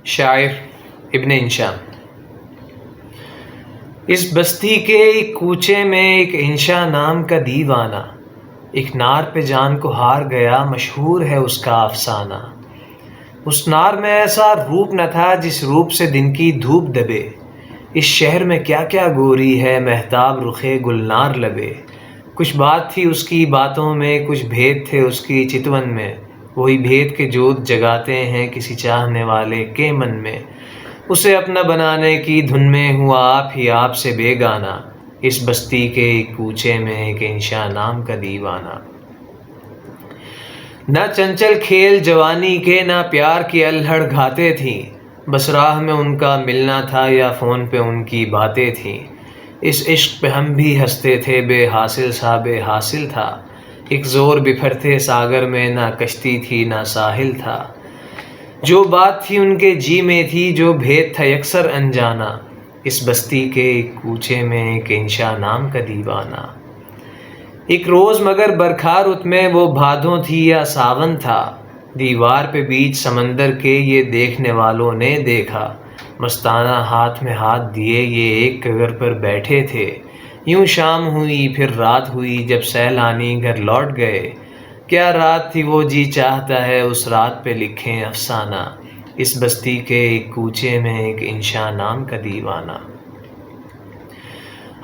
شاعر ابن انشا۔ اس بستی کے ایک کوچے میں ایک انشا نام کا دیوانہ، ایک نار پہ جان کو ہار گیا، مشہور ہے اس کا افسانہ۔ اس نار میں ایسا روپ نہ تھا جس روپ سے دن کی دھوپ دبے، اس شہر میں کیا کیا گوری ہے، مہتاب رخے گلنار لبے۔ کچھ بات تھی اس کی باتوں میں، کچھ بھید تھے اس کی چتون میں، وہی بھید کے جوت جگاتے ہیں کسی چاہنے والے کے من میں۔ اسے اپنا بنانے کی دھن میں ہوا آپ ہی آپ سے بیگانہ، اس بستی کے ایک کوچے میں ایک انشا نام کا دیوانہ۔ نہ چنچل کھیل جوانی کے، نہ پیار کی الہڑ گھاتیں تھیں، بس راہ میں ان کا ملنا تھا یا فون پہ ان کی باتیں تھیں۔ اس عشق پہ ہم بھی ہنستے تھے، بے حاصل سا بے حاصل تھا، ایک زور بکھرتے ساگر میں، نہ کشتی تھی نہ ساحل تھا۔ جو بات تھی ان کے جی میں تھی، جو بھید تھا یکسر انجانا، اس بستی کے ایک کوچے میں ایک انشا نام کا دیوانہ۔ ایک روز مگر برکھا رت میں، وہ بھادوں تھی یا ساون تھا، دیوار پہ بیچ سمندر کے یہ دیکھنے والوں نے دیکھا، مستانہ ہاتھ میں ہاتھ دیے یہ ایک کگر پر بیٹھے تھے۔ یوں شام ہوئی پھر رات ہوئی، جب سیلانی گھر لوٹ گئے، کیا رات تھی وہ جی چاہتا ہے اس رات پہ لکھیں افسانہ، اس بستی کے ایک کوچے میں ایک انشا نام کا دیوانہ۔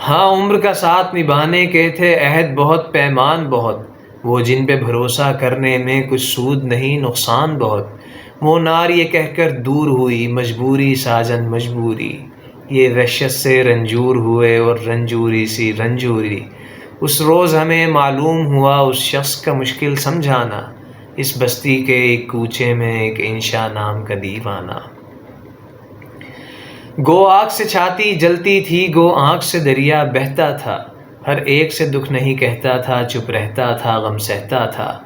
ہاں عمر کا ساتھ نبھانے کے تھے عہد بہت، پیمان بہت، وہ جن پہ بھروسہ کرنے میں کچھ سود نہیں نقصان بہت۔ وہ نار یہ کہہ کر دور ہوئی، مجبوری ساجن مجبوری، یہ وحشت سے رنجور ہوئے اور رنجوری سی رنجوری۔ اس روز ہمیں معلوم ہوا اس شخص کا مشکل سمجھانا، اس بستی کے ایک کوچے میں ایک انشا نام کا دیوانہ۔ گو آگ سے چھاتی جلتی تھی، گو آنکھ سے دریا بہتا تھا، ہر ایک سے دکھ نہیں کہتا تھا، چپ رہتا تھا غم سہتا تھا۔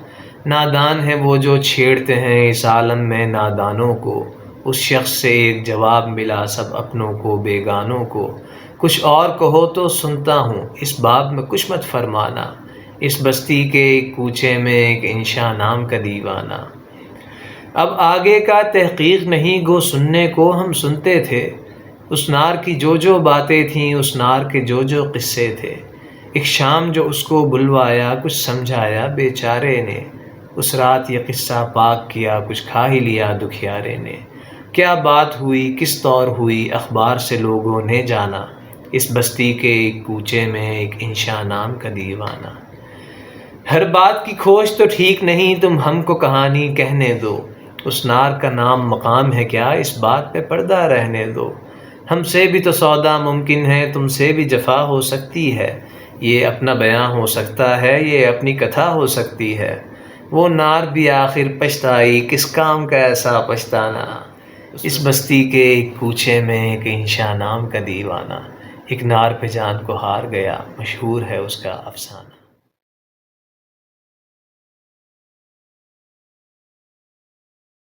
نادان ہیں وہ جو چھیڑتے ہیں اس عالم میں نادانوں کو، اس شخص سے ایک جواب ملا سب اپنوں کو بیگانوں کو۔ کچھ اور کہو تو سنتا ہوں، اس باب میں کچھ مت فرمانا، اس بستی کے ایک کوچے میں ایک انشا نام کا دیوانہ۔ اب آگے کا تحقیق نہیں، گو سننے کو ہم سنتے تھے، اس نار کی جو جو باتیں تھیں، اس نار کے جو جو قصے تھے۔ ایک شام جو اس کو بلوایا، کچھ سمجھایا بیچارے نے، اس رات یہ قصہ پاک کیا، کچھ کھا ہی لیا دکھیارے نے۔ کیا بات ہوئی کس طور ہوئی اخبار سے لوگوں نے جانا، اس بستی کے ایک کوچے میں ایک انشا نام کا دیوانہ۔ ہر بات کی کھوج تو ٹھیک نہیں، تم ہم کو کہانی کہنے دو، اس نار کا نام مقام ہے کیا، اس بات پہ پردہ رہنے دو۔ ہم سے بھی تو سودا ممکن ہے، تم سے بھی جفا ہو سکتی ہے، یہ اپنا بیاں ہو سکتا ہے، یہ اپنی کتھا ہو سکتی ہے۔ وہ نار بھی آخر پچھتائی، کس کام کا ایسا پچھتانا، اس بستی کے ایک کوچے میں ایک انشا نام کا دیوانہ۔ ایک نار پہ جان کو ہار گیا، مشہور ہے اس کا افسانہ۔